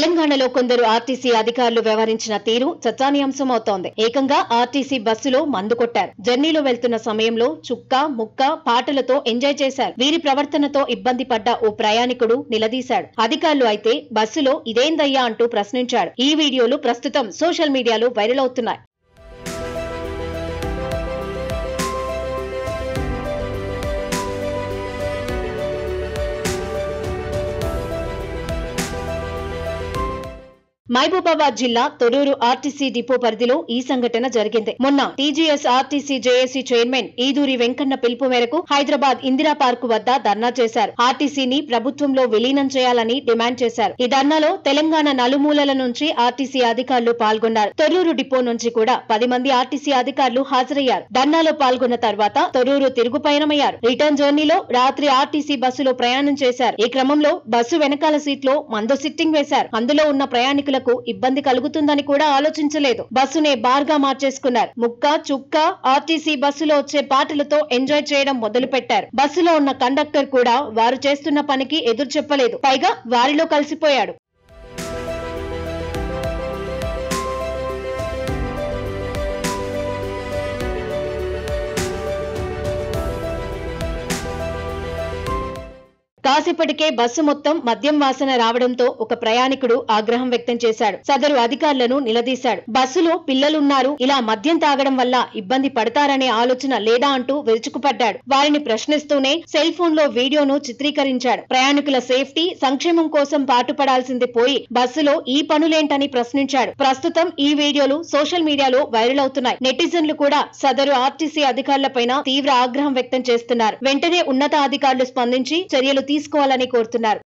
తెలంగాణలో కొందరు ఆర్టీసీ అధికారులు వ్యవహరించిన తీరు చర్చానీయాంశమవుతోంది. ఏకంగా ఆర్టీసీ బస్సులో మందు కొట్టారు. జర్నీలో వెళ్తున్న సమయంలో చుక్క ముక్క పాటలతో ఎంజాయ్ చేశారు. వీరి ప్రవర్తనతో ఇబ్బంది పడ్డ ఓ ప్రయాణికుడు నిలదీశాడు. అధికారులు అయితే బస్సులో ఇదేందయ్యా అంటూ ప్రశ్నించాడు. ఈ వీడియోలు ప్రస్తుతం సోషల్ మీడియాలో వైరల్ అవుతున్నాయి. మహబూబాబాద్ జిల్లా తొర్రూరు ఆర్టీసీ డిపో పరిధిలో ఈ సంఘటన జరిగింది. మొన్న TGS RTC JAC chairman Eeduri Venkanna పిలుపు మేరకు హైదరాబాద్ ఇందిరా పార్కు వద్ద ధర్నా చేశారు. ఆర్టీసీని ప్రభుత్వంలో విలీనం చేయాలని డిమాండ్ చేశారు. ఈ ధర్నాలో తెలంగాణ నలుమూలల నుంచి ఆర్టీసీ అధికారులు పాల్గొన్నారు. తొర్రూరు డిపో నుంచి కూడా 10 మంది ఆర్టీసీ అధికారులు హాజరయ్యారు. ధర్నాలో పాల్గొన్న తర్వాత తొర్రూరు తిరుగు పయనమయ్యారు. రిటర్న్ జర్నీలో రాత్రి ఆర్టీసీ బస్సులో ప్రయాణం చేశారు. ఈ క్రమంలో బస్సు వెనకాల సీట్లో మందు సిట్టింగ్ వేశారు. అందులో ఉన్న ప్రయాణికులకు ఇబ్బంది కలుగుతుందని కూడా ఆలోచించలేదు. బస్సునే బార్ గా మార్చేసుకున్నారు. ముక్క చుక్క ఆర్టీసీ బస్సులో వచ్చే పాటలతో ఎంజాయ్ చేయడం మొదలు పెట్టారు. బస్సులో ఉన్న కండక్టర్ కూడా వారు చేస్తున్న పనికి ఎదురు చెప్పలేదు. పైగా వారిలో కలిసిపోయాడు. కాసేపటికే బస్సు మొత్తం మద్యం వాసన రావడంతో ఒక ప్రయాణికుడు ఆగ్రహం వ్యక్తం చేశాడు. సదరు అధికారులను నిలదీశాడు. బస్సులో పిల్లలున్నారు, ఇలా మద్యం తాగడం వల్ల ఇబ్బంది పడతారనే ఆలోచన లేదా అంటూ విరుచుకుపడ్డాడు. వారిని ప్రశ్నిస్తూనే సెల్ ఫోన్ లో వీడియోను చిత్రీకరించాడు. ప్రయాణికుల సేఫ్టీ సంక్షేమం కోసం పాటుపడాల్సింది పోయి బస్సులో ఈ పనులేంటని ప్రశ్నించాడు. ప్రస్తుతం ఈ వీడియోలు సోషల్ మీడియాలో వైరల్ అవుతున్నాయి. నెటిజన్లు కూడా సదరు ఆర్టీసీ అధికారులపైన తీవ్ర ఆగ్రహం వ్యక్తం చేస్తున్నారు. వెంటనే ఉన్నతాధికారులు స్పందించి చర్యలు తీసుకోవాలని కోరుతున్నారు.